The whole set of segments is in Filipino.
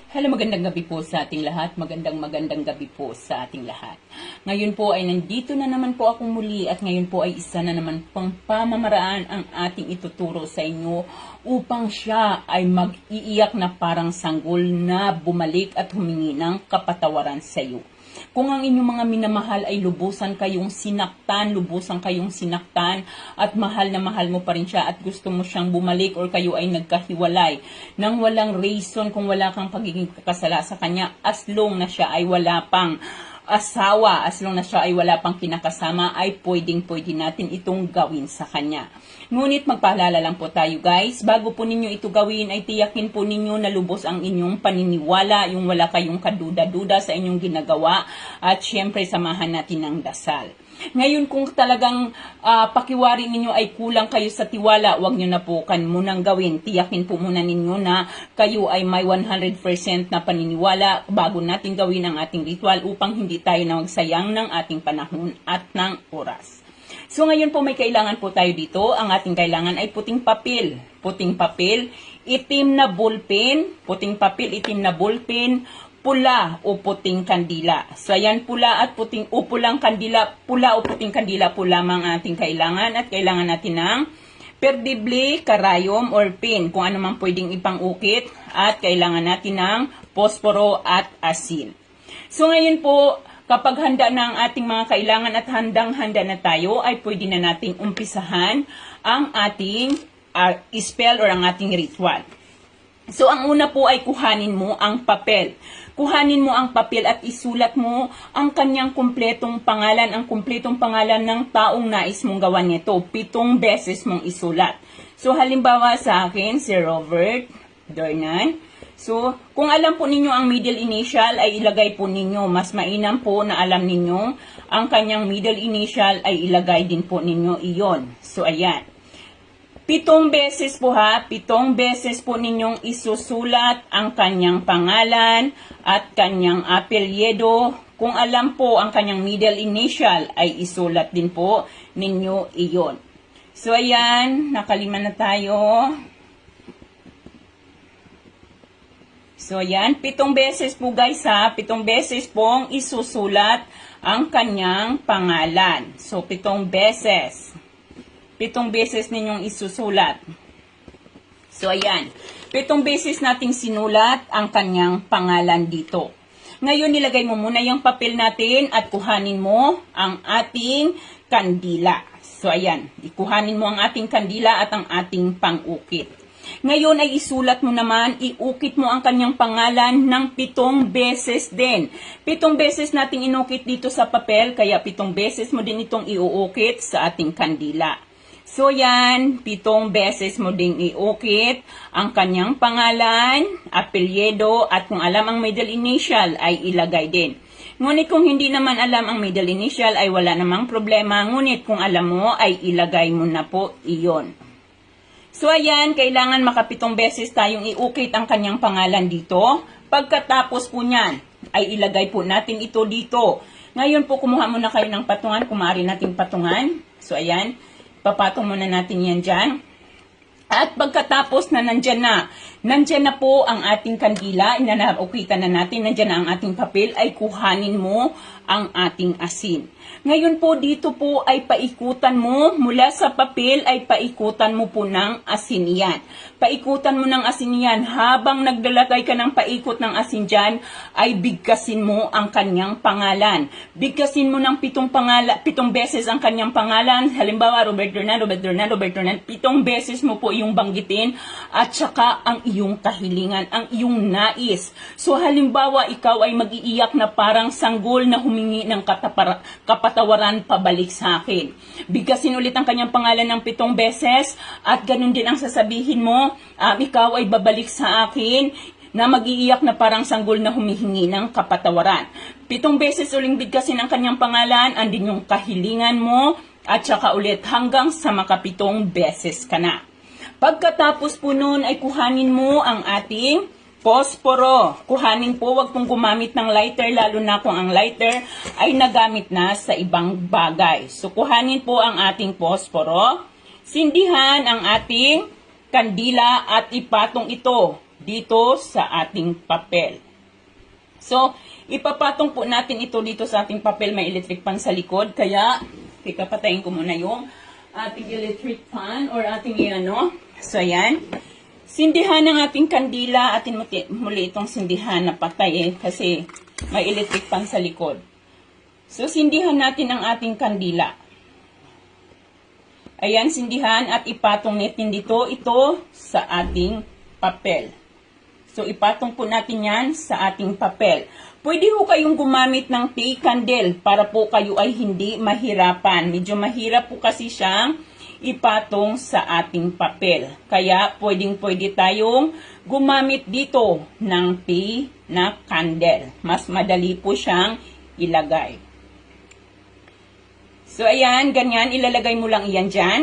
Hello, magandang gabi po sa ating lahat. Magandang gabi po sa ating lahat. Ngayon po ay nandito na naman po akong muli at ngayon po ay isa na naman pang pamamaraan ang ating ituturo sa inyo upang siya ay mag-iiyak na parang sanggol na bumalik at humingi ng kapatawaran sa iyo. Kung ang inyong mga minamahal ay lubusan kayong sinaktan at mahal na mahal mo pa rin siya at gusto mo siyang bumalik or kayo ay nagkahiwalay nang walang reason, kung wala kang pagiging kakasala sa kanya, as long na siya ay wala pang asawa, as long na siya ay wala pang kinakasama, ay pwede natin itong gawin sa kanya. Ngunit magpaalala lang po tayo guys, bago po ninyo ito gawin ay tiyakin po ninyo na lubos ang inyong paniniwala, yung wala kayong kaduda-duda sa inyong ginagawa, at syempre samahan natin ng dasal. Ngayon kung talagang pakiwari ninyo ay kulang kayo sa tiwala, wag nyo na po munang gawin. Tiyakin po muna ninyo na kayo ay may 100% na paniniwala bago natin gawin ang ating ritual upang hindi tayo na magsayang ng ating panahon at ng oras. So ngayon po may kailangan po tayo dito. Ang ating kailangan ay puting papel. Puting papel, itim na ballpen, puting papel, itim na ballpen, pula o puting kandila. So ayan, pula at puting o pulang kandila, pula o puting kandila po lamang ating kailangan, at kailangan natin ng perdible, karayom or pin, kung ano man pwedeng ipang-ukit, at kailangan natin ng posporo at asin. So ngayon po, kapag handa na ang ating mga kailangan at handang-handa na tayo, ay pwede na nating umpisahan ang ating spell or ang ating ritual. So, ang una po ay kuhanin mo ang papel. Kuhanin mo ang papel at isulat mo ang kanyang kumpletong pangalan, ang kumpletong pangalan ng taong nais mong gawan nito. 7 beses mong isulat. So, halimbawa sa akin, si Robert Dornan. So, kung alam po ninyo ang middle initial, ay ilagay po ninyo. Mas mainam po na alam ninyo ang kanyang middle initial, ay ilagay din po ninyo iyon. So, ayan. 7 beses po 7 beses po ninyong isusulat ang kanyang pangalan at kanyang apelyido. Kung alam po ang kanyang middle initial, ay isulat din po ninyo iyon. So, ayan, nakalima na tayo. So, ayan, 7 beses po guys 7 beses pong isusulat ang kanyang pangalan. So, 7 beses. 7 beses ninyong isusulat. So, ayan. 7 beses nating sinulat ang kanyang pangalan dito. Ngayon, nilagay mo muna yung papel natin at kuhanin mo ang ating kandila. So, ayan. Ikuhanin mo ang ating kandila at ang ating pang-ukit. Ngayon ay isulat mo naman, iukit mo ang kanyang pangalan ng 7 beses din. 7 beses nating inukit dito sa papel, kaya 7 beses mo din itong iuukit sa ating kandila. So yan, 7 beses mo ding iukit ang kanyang pangalan, apelyido, at kung alam ang middle initial ay ilagay din. Ngunit kung hindi naman alam ang middle initial ay wala namang problema, ngunit kung alam mo ay ilagay mo na po iyon. So ayan, kailangan maka 7 beses tayong iukit ang kanyang pangalan dito. Pagkatapos po niyan ay ilagay po natin ito dito. Ngayon po kumuha muna kayo ng patungan, kung maaari nating patungan. So ayan. Papatong muna natin yan dyan. At pagkatapos na nandyan na po ang ating kandila, inanaukitan na natin, nandyan na ang ating papel, ay kuhanin mo ang ating asin. Ngayon po, dito po ay paikutan mo, mula sa papel ay paikutan mo po ng asin yan. Paikutan mo ng asin yan. Habang naglalagay ka ng paikot ng asin dyan, ay bigkasin mo ang kanyang pangalan. Bigkasin mo ng 7 beses ang kanyang pangalan. Halimbawa, Robert Dornan. 7 beses mo po yung banggitin at saka ang iyong kahilingan, ang iyong nais. So, halimbawa, ikaw ay mag-iiyak na parang sanggol na humingi ng kapatawaran pabalik sa akin. Bigkasin ulit ang kanyang pangalan ng 7 beses at ganun din ang sasabihin mo, ikaw ay babalik sa akin na mag-iiyak na parang sanggol na humihingi ng kapatawaran. 7 beses uling bigkasin ang kanyang pangalan, andin yung kahilingan mo, at saka ulit hanggang sa maka 7 beses ka na. Pagkatapos po nun ay kuhanin mo ang ating posporo. Kuhanin po, wag pong gumamit ng lighter, lalo na kung ang lighter ay nagamit na sa ibang bagay. So, kuhanin po ang ating posporo. Sindihan ang ating kandila at ipatong ito dito sa ating papel. So, ipapatong po natin ito dito sa ating papel. May electric fan sa likod. Kaya, patayin ko muna yung ating electric fan or ating ano. So, ayan. Sindihan ng ating kandila. Atin muli itong sindihan na patay kasi may electric fan sa likod. So, sindihan natin ang ating kandila. Ayan, sindihan at ipatong natin dito ito sa ating papel. So, ipatong po natin yan sa ating papel. Pwede po kayong gumamit ng tea candle para po kayo ay hindi mahirapan. Medyo mahirap po kasi siyang ipatong sa ating papel. Kaya, pwede tayong gumamit dito ng tea na candle. Mas madali po siyang ilagay. So, ayan, ganyan, ilalagay mo lang iyan dyan.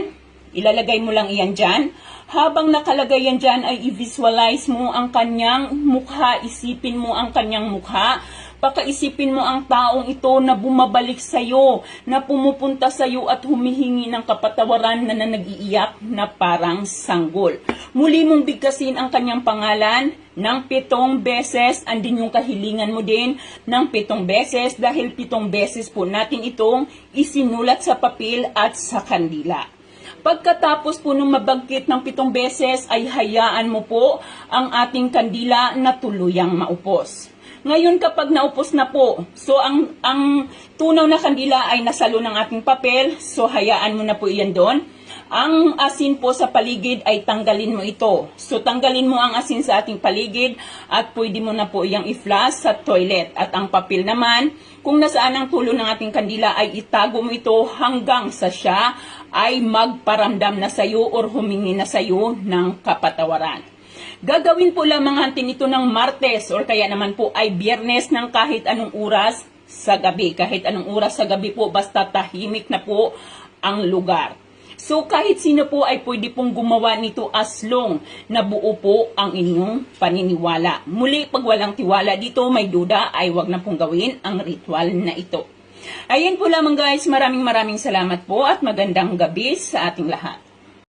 Ilalagay mo lang iyan dyan. Habang nakalagay yan dyan, ay i-visualize mo ang kanyang mukha. Isipin mo ang kanyang mukha. Pakaisipin mo ang taong ito na bumabalik sa'yo, na pumupunta sa'yo at humihingi ng kapatawaran na nag-iiyak na parang sanggol. Muli mong bigkasin ang kanyang pangalan ng 7 beses. Andin yung kahilingan mo din ng 7 beses dahil 7 beses po natin itong isinulat sa papel at sa kandila. Pagkatapos po nung mabagkit ng 7 beses ay hayaan mo po ang ating kandila na tuluyang maupos. Ngayon kapag naupos na po, so ang tunaw na kandila ay nasalo ng ating papel, so hayaan mo na po iyan doon. Ang asin po sa paligid ay tanggalin mo ito. So tanggalin mo ang asin sa ating paligid at pwede mo na po iyang i-flush sa toilet. At ang papel naman, kung nasaan ang tulo ng ating kandila ay itago mo ito hanggang sa siya ay magparamdam na sayo or humingi na sayo ng kapatawaran. Gagawin po lamang natin ito ng Martes or kaya naman po ay Biyernes ng kahit anong oras sa gabi. Kahit anong oras sa gabi po basta tahimik na po ang lugar. So kahit sino po ay pwede pong gumawa nito as long na buo po ang inyong paniniwala. Muli pag walang tiwala dito may duda ay wag na pong gawin ang ritual na ito. Ayan po lamang guys, maraming salamat po at magandang gabi sa ating lahat.